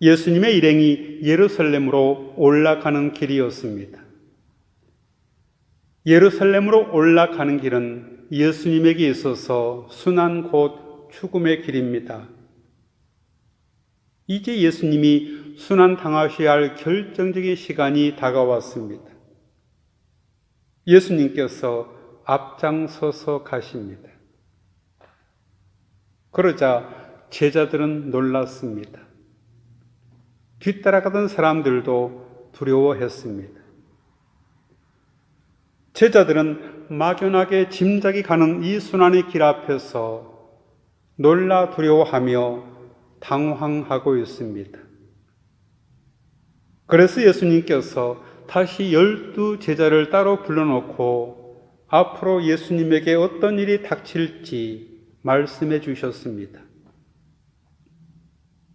예수님의 일행이 예루살렘으로 올라가는 길이었습니다. 예루살렘으로 올라가는 길은 예수님에게 있어서 순환 곧 죽음의 길입니다. 이제 예수님이 순환당하셔야 할 결정적인 시간이 다가왔습니다. 예수님께서 앞장서서 가십니다. 그러자 제자들은 놀랐습니다. 뒤따라가던 사람들도 두려워했습니다. 제자들은 막연하게 짐작이 가는 이 순환의 길 앞에서 놀라 두려워하며 당황하고 있습니다. 그래서 예수님께서 다시 12 제자를 따로 불러놓고 앞으로 예수님에게 어떤 일이 닥칠지 말씀해 주셨습니다.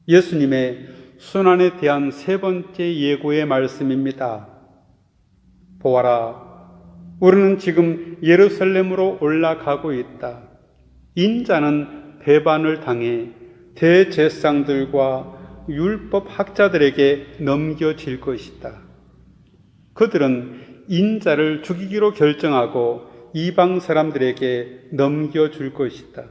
예수님의 순환에 대한 세 번째 예고의 말씀입니다. 보아라, 우리는 지금 예루살렘으로 올라가고 있다. 인자는 배반을 당해 대제사장들과 율법 학자들에게 넘겨질 것이다. 그들은 인자를 죽이기로 결정하고 이방 사람들에게 넘겨줄 것이다.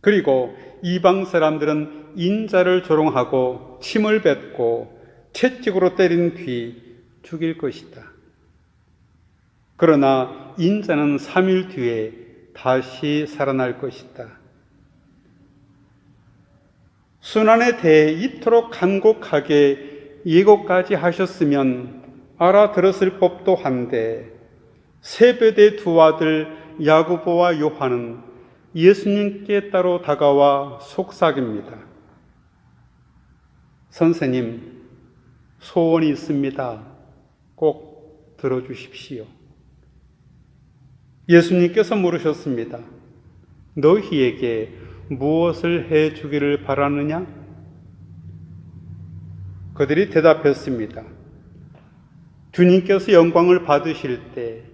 그리고 이방 사람들은 인자를 조롱하고 침을 뱉고 채찍으로 때린 뒤 죽일 것이다. 그러나 인자는 3일 뒤에 다시 살아날 것이다. 순환에 대해 이토록 간곡하게 예고까지 하셨으면 알아들었을 법도 한데 세베대 두 아들 야고보와 요한은 예수님께 따로 다가와 속삭입니다. 선생님, 소원이 있습니다. 꼭 들어주십시오. 예수님께서 물으셨습니다. 너희에게 무엇을 해 주기를 바라느냐? 그들이 대답했습니다. 주님께서 영광을 받으실 때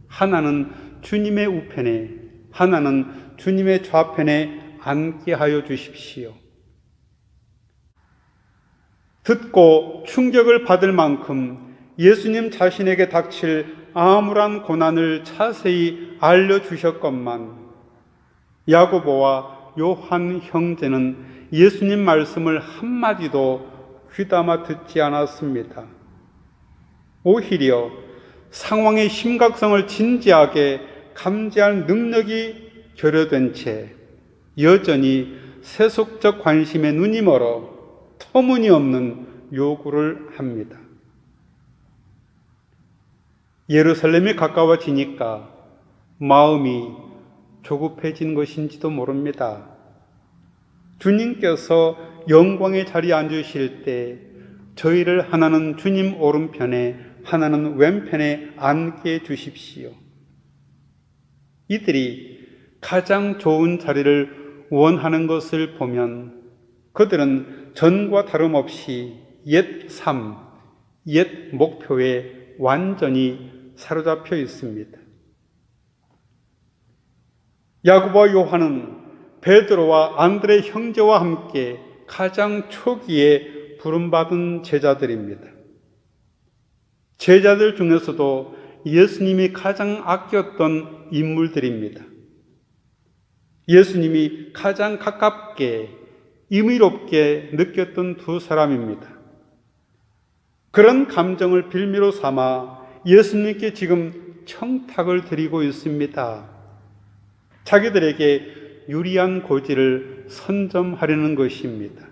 하나는 주님의 우편에, 하나는 주님의 좌편에 앉게 하여 주십시오. 듣고 충격을 받을 만큼 예수님 자신에게 닥칠 암울한 고난을 자세히 알려주셨건만 야고보와 요한 형제는 예수님 말씀을 한마디도 귀담아 듣지 않았습니다. 오히려 상황의 심각성을 진지하게 감지할 능력이 결여된 채 여전히 세속적 관심에 눈이 멀어 터무니없는 요구를 합니다. 예루살렘이 가까워지니까 마음이 조급해진 것인지도 모릅니다. 주님께서 영광의 자리에 앉으실 때 저희를 하나는 주님 오른편에 하나는 왼편에 앉게 해 주십시오. 이들이 가장 좋은 자리를 원하는 것을 보면 그들은 전과 다름없이 옛 삶, 옛 목표에 완전히 사로잡혀 있습니다. 야고보와 요한은 베드로와 안드레 형제와 함께 가장 초기에 부름받은 제자들입니다. 제자들 중에서도 예수님이 가장 아꼈던 인물들입니다. 예수님이 가장 가깝게 의미롭게 느꼈던 두 사람입니다. 그런 감정을 빌미로 삼아 예수님께 지금 청탁을 드리고 있습니다. 자기들에게 유리한 고지를 선점하려는 것입니다.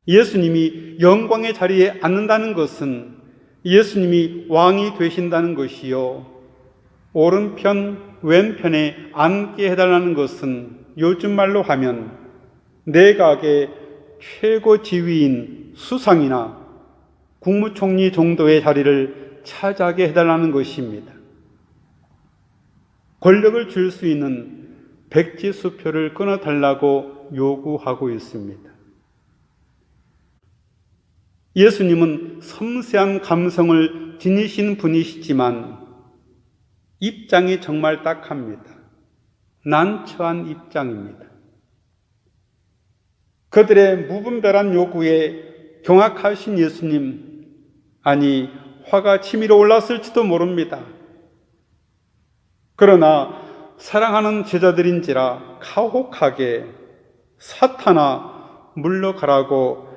예수님이 영광의 자리에 앉는다는 것은 예수님이 왕이 되신다는 것이요, 오른편, 왼편에 앉게 해달라는 것은 요즘 말로 하면 내각의 최고 지위인 수상이나 국무총리 정도의 자리를 차지하게 해달라는 것입니다. 권력을 줄 수 있는 백지수표를 끊어달라고 요구하고 있습니다. 예수님은 섬세한 감성을 지니신 분이시지만 입장이 정말 딱합니다. 난처한 입장입니다. 그들의 무분별한 요구에 경악하신 예수님, 아니 화가 치밀어 올랐을지도 모릅니다. 그러나 사랑하는 제자들인지라 가혹하게 사탄아 물러가라고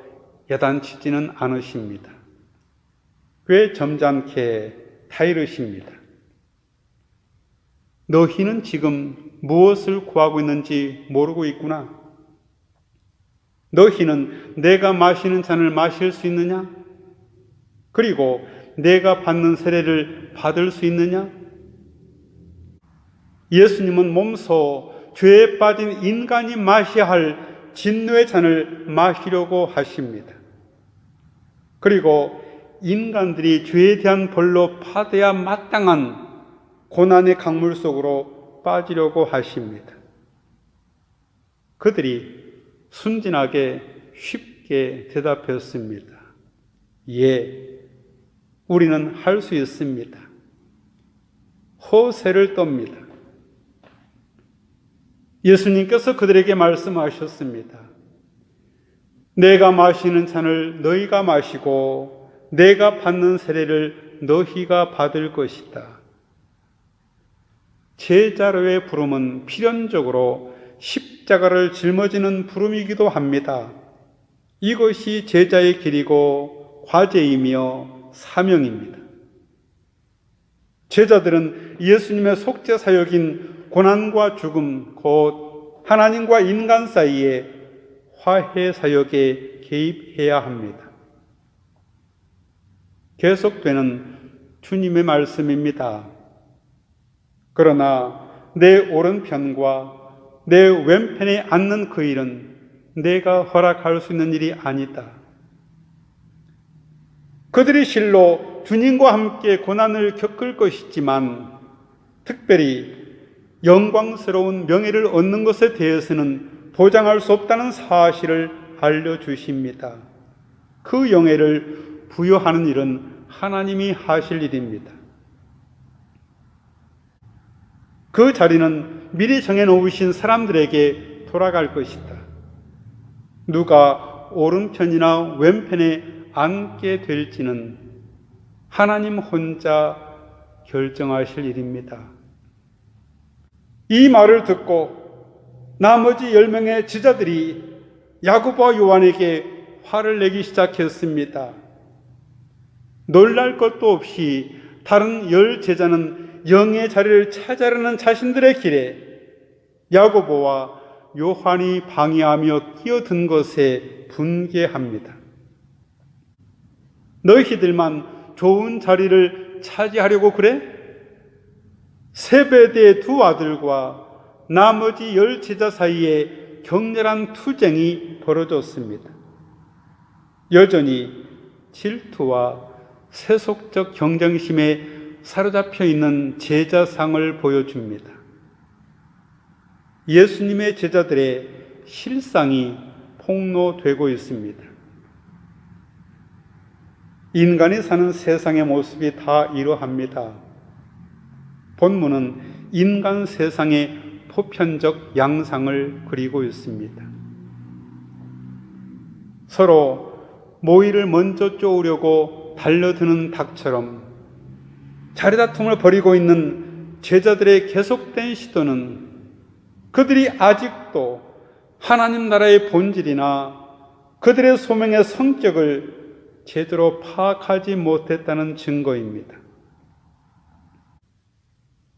야단치지는 않으십니다. 꽤 점잖게 타이르십니다. 너희는 지금 무엇을 구하고 있는지 모르고 있구나. 너희는 내가 마시는 잔을 마실 수 있느냐? 그리고 내가 받는 세례를 받을 수 있느냐? 예수님은 몸소 죄에 빠진 인간이 마셔야 할 진노의 잔을 마시려고 하십니다. 그리고 인간들이 죄에 대한 벌로 받아야 마땅한 고난의 강물 속으로 빠지려고 하십니다. 그들이 순진하게 쉽게 대답했습니다. 예, 우리는 할 수 있습니다. 호세를 떱니다. 예수님께서 그들에게 말씀하셨습니다. 내가 마시는 잔을 너희가 마시고 내가 받는 세례를 너희가 받을 것이다. 제자로의 부름은 필연적으로 십자가를 짊어지는 부름이기도 합니다. 이것이 제자의 길이고 과제이며 사명입니다. 제자들은 예수님의 속죄 사역인 고난과 죽음, 곧 하나님과 인간 사이에 화해 사역에 개입해야 합니다. 계속되는 주님의 말씀입니다. 그러나 내 오른편과 내 왼편에 앉는 그 일은 내가 허락할 수 있는 일이 아니다. 그들이 실로 주님과 함께 고난을 겪을 것이지만 특별히 영광스러운 명예를 얻는 것에 대해서는 보장할 수 없다는 사실을 알려주십니다. 그 영예를 부여하는 일은 하나님이 하실 일입니다. 그 자리는 미리 정해놓으신 사람들에게 돌아갈 것이다. 누가 오른편이나 왼편에 앉게 될지는 하나님 혼자 결정하실 일입니다. 이 말을 듣고 나머지 10명의 제자들이 야고보와 요한에게 화를 내기 시작했습니다. 놀랄 것도 없이 다른 10 제자는 영의 자리를 찾아가는 자신들의 길에 야고보와 요한이 방해하며 끼어든 것에 분개합니다. 너희들만 좋은 자리를 차지하려고 그래? 세베대의 2 아들과 나머지 10 제자 사이에 격렬한 투쟁이 벌어졌습니다. 여전히 질투와 세속적 경쟁심에 사로잡혀 있는 제자상을 보여줍니다. 예수님의 제자들의 실상이 폭로되고 있습니다. 인간이 사는 세상의 모습이 다 이러합니다. 본문은 인간 세상의 보편적 양상을 그리고 있습니다. 서로 모이를 먼저 쪼으려고 달려드는 닭처럼 자리다툼을 벌이고 있는 제자들의 계속된 시도는 그들이 아직도 하나님 나라의 본질이나 그들의 소명의 성격을 제대로 파악하지 못했다는 증거입니다.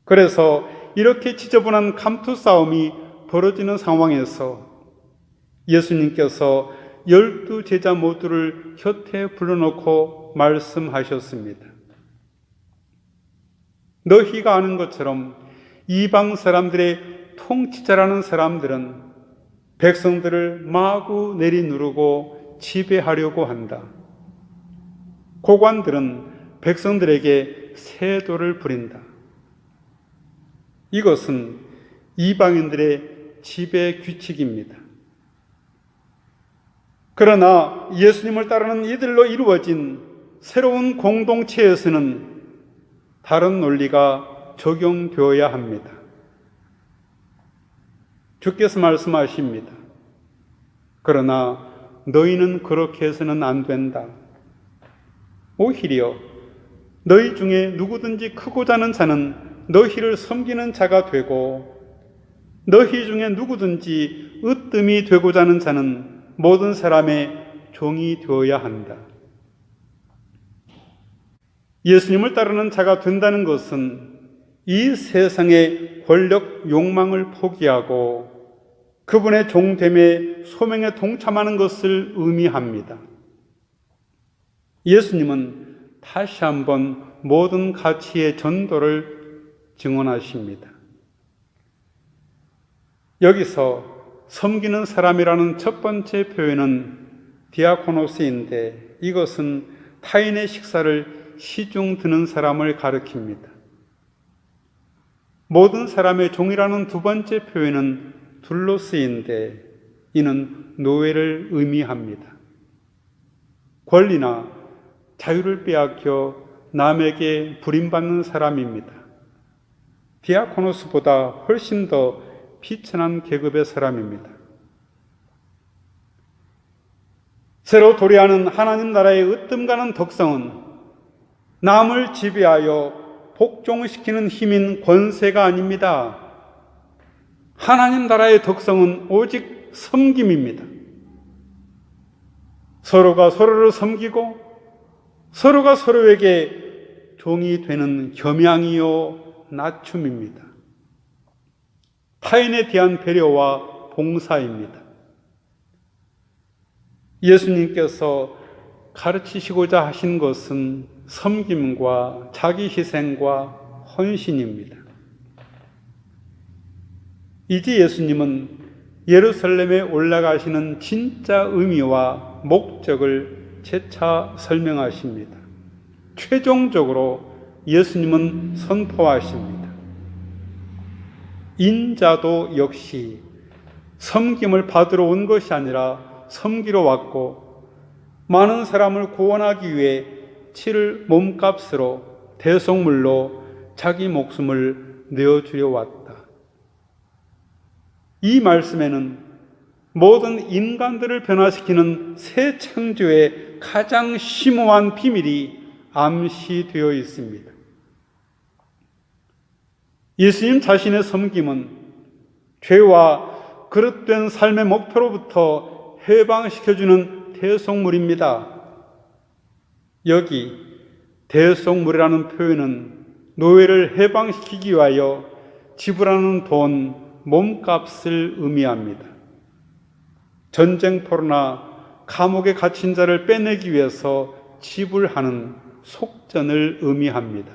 그래서 이렇게 지저분한 감투 싸움이 벌어지는 상황에서 예수님께서 12 제자 모두를 곁에 불러놓고 말씀하셨습니다. 너희가 아는 것처럼 이방 사람들의 통치자라는 사람들은 백성들을 마구 내리누르고 지배하려고 한다. 고관들은 백성들에게 세도를 부린다. 이것은 이방인들의 지배 규칙입니다. 그러나 예수님을 따르는 이들로 이루어진 새로운 공동체에서는 다른 논리가 적용되어야 합니다. 주께서 말씀하십니다. 그러나 너희는 그렇게 해서는 안 된다. 오히려 너희 중에 누구든지 크고자 하는 자는 너희를 섬기는 자가 되고, 너희 중에 누구든지 으뜸이 되고자 하는 자는 모든 사람의 종이 되어야 한다. 예수님을 따르는 자가 된다는 것은 이 세상의 권력 욕망을 포기하고 그분의 종됨의 소명에 동참하는 것을 의미합니다. 예수님은 다시 한번 모든 가치의 전도를 증언하십니다. 여기서 섬기는 사람이라는 첫 번째 표현은 디아코노스인데, 이것은 타인의 식사를 시중 드는 사람을 가리킵니다. 모든 사람의 종이라는 두 번째 표현은 둘로스인데, 이는 노예를 의미합니다. 권리나 자유를 빼앗겨 남에게 부림받는 사람입니다. 디아코노스보다 훨씬 더 비천한 계급의 사람입니다. 새로 도래하는 하나님 나라의 으뜸가는 덕성은 남을 지배하여 복종시키는 힘인 권세가 아닙니다. 하나님 나라의 덕성은 오직 섬김입니다. 서로가 서로를 섬기고 서로가 서로에게 종이 되는 겸양이요 낮춤입니다. 타인에 대한 배려와 봉사입니다. 예수님께서 가르치시고자 하신 것은 섬김과 자기 희생과 헌신입니다. 이제 예수님은 예루살렘에 올라가시는 진짜 의미와 목적을 재차 설명하십니다. 최종적으로 예수님은 선포하십니다. 인자도 역시 섬김을 받으러 온 것이 아니라 섬기러 왔고, 많은 사람을 구원하기 위해 치를 몸값으로 대속물로 자기 목숨을 내어주려 왔다. 이 말씀에는 모든 인간들을 변화시키는 새 창조의 가장 심오한 비밀이 암시되어 있습니다. 예수님 자신의 섬김은 죄와 그릇된 삶의 목표로부터 해방시켜주는 대속물입니다. 여기 대속물이라는 표현은 노예를 해방시키기 위하여 지불하는 돈, 몸값을 의미합니다. 전쟁터나 감옥에 갇힌 자를 빼내기 위해서 지불하는 속전을 의미합니다.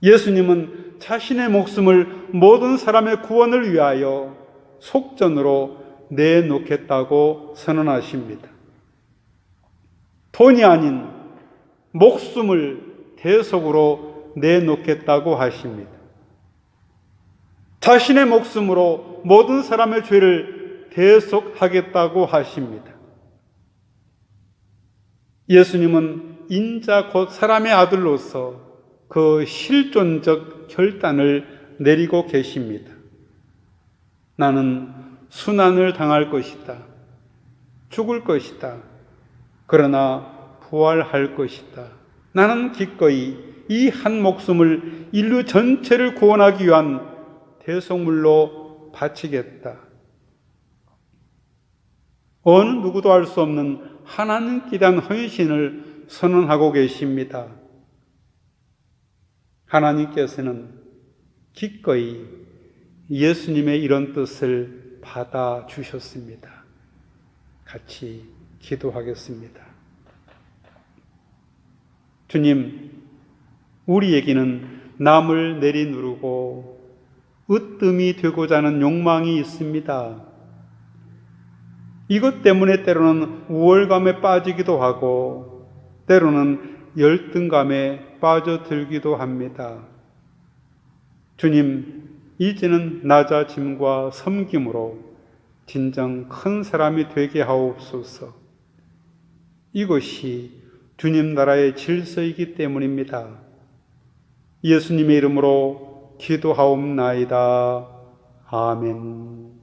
예수님은 자신의 목숨을 모든 사람의 구원을 위하여 속전으로 내놓겠다고 선언하십니다. 돈이 아닌 목숨을 대속으로 내놓겠다고 하십니다. 자신의 목숨으로 모든 사람의 죄를 대속하겠다고 하십니다. 예수님은 인자 곧 사람의 아들로서 그 실존적 결단을 내리고 계십니다. 나는 순환을 당할 것이다. 죽을 것이다. 그러나 부활할 것이다. 나는 기꺼이 이 한 목숨을 인류 전체를 구원하기 위한 대속물로 바치겠다. 어느 누구도 알 수 없는 하나님께 대한 헌신을 선언하고 계십니다. 하나님께서는 기꺼이 예수님의 이런 뜻을 받아주셨습니다. 같이 기도하겠습니다. 주님, 우리에게는 남을 내리누르고 으뜸이 되고자 하는 욕망이 있습니다. 이것 때문에 때로는 우월감에 빠지기도 하고 때로는 열등감에 빠져들기도 합니다. 주님, 이제는 낮아짐과 섬김으로 진정 큰 사람이 되게 하옵소서. 이것이 주님 나라의 질서이기 때문입니다. 예수님의 이름으로 기도하옵나이다. 아멘.